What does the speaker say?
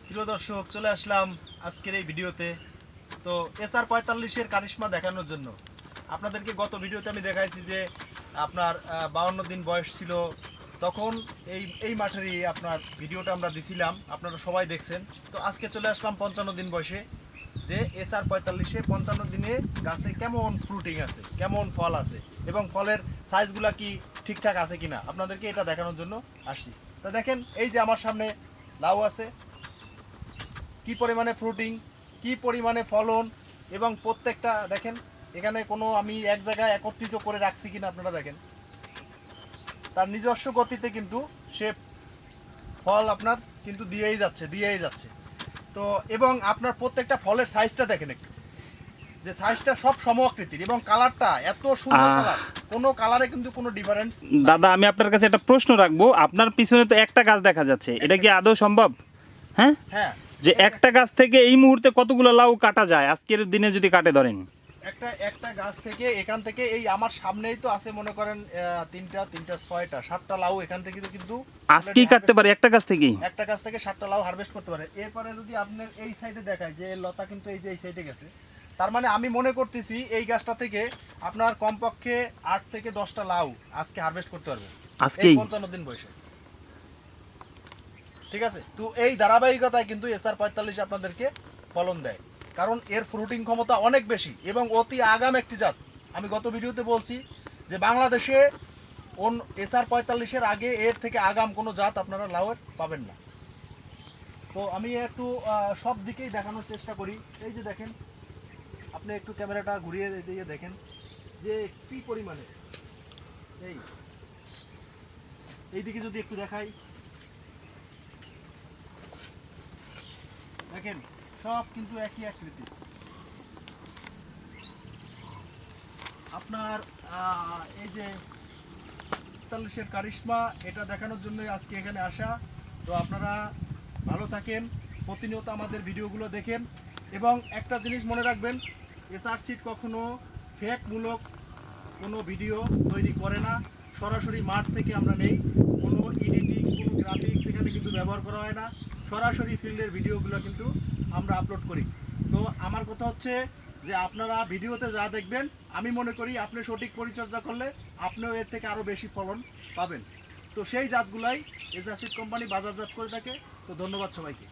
প্রিয় দর্শক, চলে আসলাম আজকের এই ভিডিওতে। তো SR45-এর কারিশমা দেখানোর জন্য আপনাদেরকে গত ভিডিওতে আমি দেখাইছি যে আপনার 52 দিন বয়স ছিল। তখন এই মাঠেরই আপনার ভিডিওটা আমরা দিছিলাম, আপনারা সবাই দেখছেন। তো আজকে চলে আসলাম 55 দিন বয়সে, যে SR45-এ 55 দিনে গাছে কেমন ফ্রুটিং আছে, কেমন ফল আছে এবং ফলের সাইজগুলা কি ঠিকঠাক আছে কিনা আপনাদেরকে এটা দেখানোর জন্য আসছি। তো দেখেন, এই যে আমার সামনে লাউ আছে, কি পরিমাণে ফ্রুটিং, কি পরিমাণে ফলন, এবং প্রত্যেকটা দেখেন এখানে কোনো আমি এক জায়গায় একত্রিত করে রাখছি কিনা আপনারা দেখেন। তার নিজস্ব গতিতে কিন্তু সে ফল আপনার কিন্তু দিয়েই যাচ্ছে। তো এবং আপনার প্রত্যেকটা ফলের সাইজটা দেখেন একটু, যে সাইজটা সব সম-আকৃতির এবং কালারটা এত সুন্দর কালার, কোনো কালারে কিন্তু কোনো ডিফারেন্স। দাদা, আমি আপনার কাছে একটা প্রশ্ন রাখবো। আপনার পিছনে তো একটা গাছ দেখা যাচ্ছে, এটা কি আদৌ সম্ভব? হ্যাঁ, হ্যাঁ, যে একটা গাছ থেকে এই মুহূর্তে কতগুলো লাউ কাটা যায় আজকের দিনে যদি কাটে ধরেন? একটা গাছ থেকে, এখান থেকে এই আমার সামনেই তো আছে, মনে করেন তিনটা 6টা 7টা লাউ এখান থেকে কিন্তু আজকেই কাটতে পারে একটা গাছ থেকেই? একটা গাছ থেকে 7টা লাউ হারভেস্ট করতে পারে। এরপরে যদি আপনার এই সাইডে দেখায় যে লতা কিন্তু এই যে এই সাইডে গেছে, তার মানে আমি মনে করতেছি এই গাছটা থেকে আপনার কমপক্ষে 8 থেকে 10টা লাউ আজকে হারভেস্ট করতে পারবে আজকেই? 55 দিন বয়সে। ঠিক আছে, তো এই ধারাবাহিকতায় কিন্তু SR45 আপনাদেরকে ফলন দেয়, কারণ এর ফ্রুটিং ক্ষমতা অনেক বেশি এবং অতি আগাম একটি জাত। আমি গত ভিডিওতে বলছি যে বাংলাদেশে SR45-এর আগে এর থেকে আগাম কোনো জাত আপনারা লাউয়ের পাবেন না। তো আমি একটু সব দিকেই দেখানোর চেষ্টা করি। এই যে দেখেন, আপনি একটু ক্যামেরাটা ঘুরিয়ে দিয়ে দেখেন যে কি পরিমাণে এইদিকে যদি একটু দেখাই, দেখেন সব কিন্তু একই আকৃতি। আপনার এই যে 45-এর কারিশমা, এটা দেখানোর জন্যই আজকে এখানে আসা। তো আপনারা ভালো থাকেন, প্রতিনিয়ত আমাদের ভিডিওগুলো দেখেন এবং একটা জিনিস মনে রাখবেন, SR সিড কখনো ফেকমূলক কোনো ভিডিও তৈরি করে না। সরাসরি মাঠ থেকে আমরা নেই, কোনো এডিটিং, কোনো গ্রাফিক্স এখানে কিন্তু ব্যবহার করা হয় না। সরাসরি ফিল্ডের ভিডিওগুলো কিন্তু আমরা আপলোড করি। তো আমার কথা হচ্ছে যে আপনারা ভিডিওতে যা দেখবেন, আমি মনে করি আপনি সঠিক পরিচর্যা করলে আপনিও এর থেকে আরও বেশি ফলন পাবেন। তো সেই জাতগুলাই SR সিড কোম্পানি বাজারজাত করে থাকে। তো ধন্যবাদ সবাইকে।